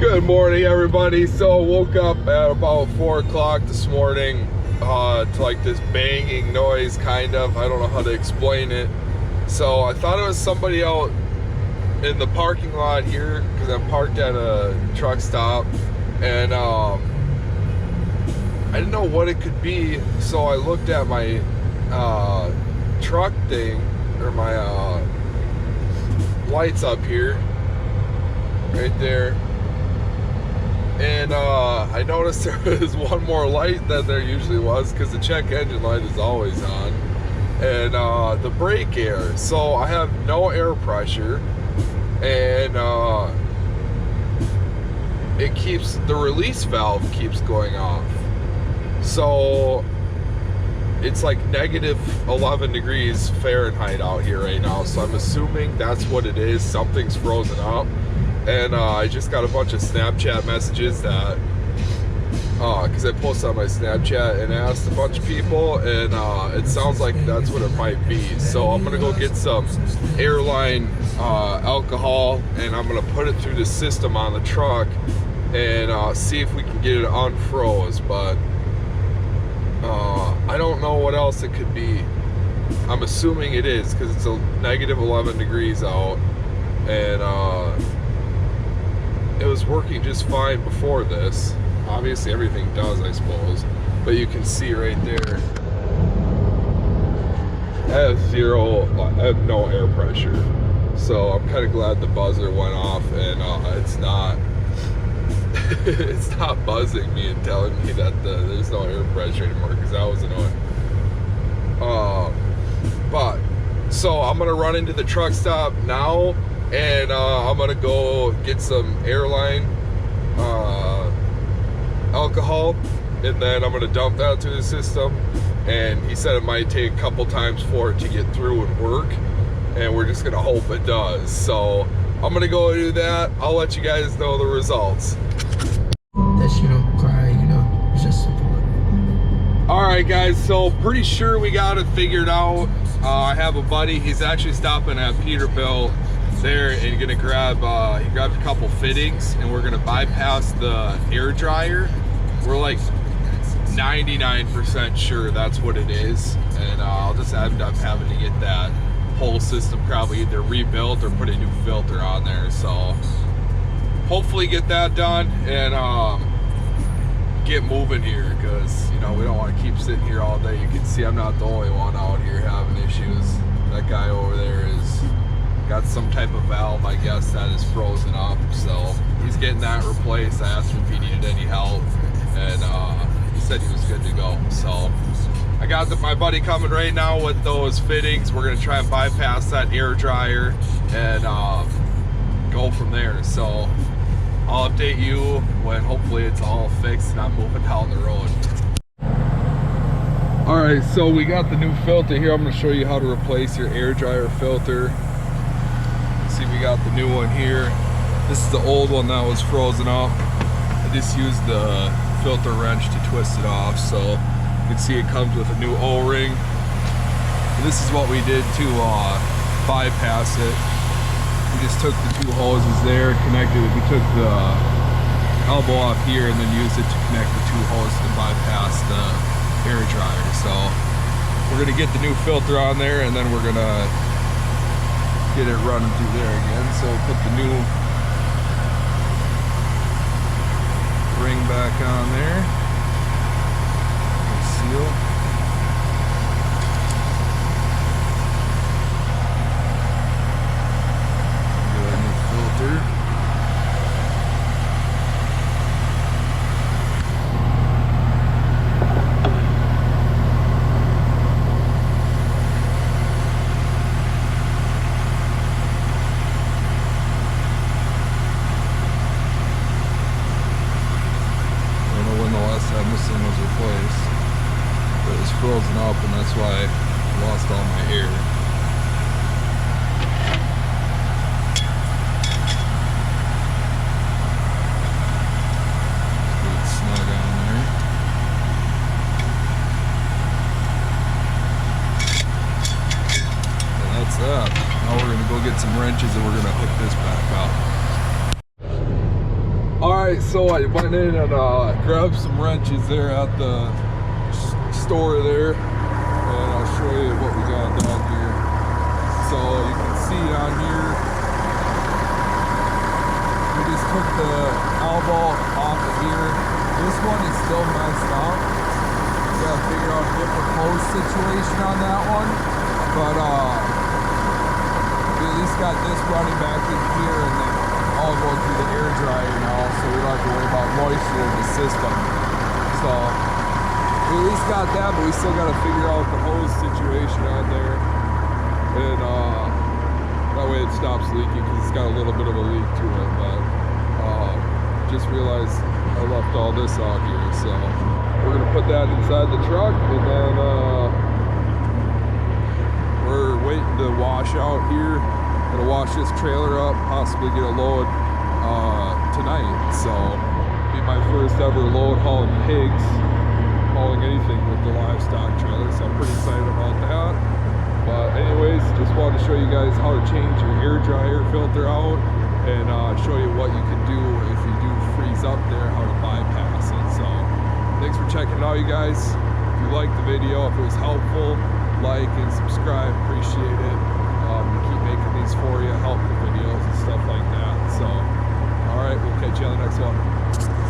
Good morning, everybody. So I woke up at about 4 o'clock this morning to like this banging noise, kind of. I don't know how to explain it. So I thought it was somebody out in the parking lot here because I'm parked at a truck stop, and I didn't know what it could be. So I looked at my truck thing, or my lights up here, right there. And I noticed there was one more light than there usually was, because the check engine light is always on, and the brake air. So I have no air pressure, and it keeps, the release valve keeps going off. So it's like negative 11 degrees Fahrenheit out here right now. So I'm assuming that's what it is. Something's frozen up. And I just got a bunch of Snapchat messages that, because I posted on my Snapchat and asked a bunch of people, and it sounds like that's what it might be. So I'm gonna go get some airline alcohol, and I'm gonna put it through the system on the truck and see if we can get it unfroze. But I don't know what else it could be. I'm assuming it is, because it's a negative 11 degrees out, and it was working just fine before this. Obviously everything does, I suppose, but you can see right there I have no air pressure. So I'm kind of glad the buzzer went off, and it's not it's not buzzing me and telling me that there's no air pressure anymore, because that was annoying. But so I'm gonna run into the truck stop now, and I'm gonna go get some airline alcohol, and then I'm gonna dump that to the system. And he said it might take a couple times for it to get through and work, and we're just gonna hope it does. So I'm gonna go do that. I'll let you guys know the results. That you don't cry, it's just support. Alright guys, so pretty sure we got it figured out. I have a buddy, he's actually stopping at Peterbilt there and gonna grab, he grabbed a couple fittings, and we're gonna bypass the air dryer. We're like 99% sure that's what it is, and I'll just end up having to get that whole system probably either rebuilt or put a new filter on there. So hopefully get that done and get moving here, because we don't want to keep sitting here all day. You can see I'm not the only one out here having issues. That guy over there is got some type of valve, I guess, that is frozen up, so he's getting that replaced. I asked him if he needed any help, and he said he was good to go. So I got my buddy coming right now with those fittings. We're gonna try and bypass that air dryer and go from there. So I'll update you when hopefully it's all fixed and I'm moving down the road. All right, so we got the new filter here. I'm gonna show you how to replace your air dryer filter. See, we got the new one here. This is the old one that was frozen up. I just used the filter wrench to twist it off. So you can see it comes with a new O-ring. This is what we did to bypass it. We just took the two hoses there, connected it. We took the elbow off here and then used it to connect the two hoses to bypass the air dryer. So we're gonna get the new filter on there, and then we're gonna get it running through there again. So put the new ring back on there. Seal. Get a new filter. This thing was replaced, but it was frozen up, and that's why I lost all my air. Get it snug on there. And that's that. Now we're gonna go get some wrenches and we're gonna hook this back up. All right. Alright, so I went in and grabbed some wrenches there at the store there, and I'll show you what we got down here. So you can see on here, we just took the elbow off of here. This one is still messed up. We gotta figure out a different hose situation on that one, but we at least got this running back in here, and then all going through the air dryer now, so we don't have to worry about moisture in the system. So we at least got that, but we still got to figure out the hose situation on there, and that way it stops leaking because it's got a little bit of a leak to it. But just realized I left all this out here, so we're gonna put that inside the truck, and then we're waiting to wash out here. Gonna wash this trailer up, possibly get a load tonight. So be my first ever load hauling pigs, hauling anything with the livestock trailer. So I'm pretty excited about that. But anyways, just wanted to show you guys how to change your air dryer filter out, and show you what you can do if you do freeze up there, how to bypass it. So thanks for checking it out, you guys. If you liked the video, if it was helpful, like and subscribe, appreciate it. Keep making these for you, helpful videos and stuff like that. So, all right, we'll catch you on the next one.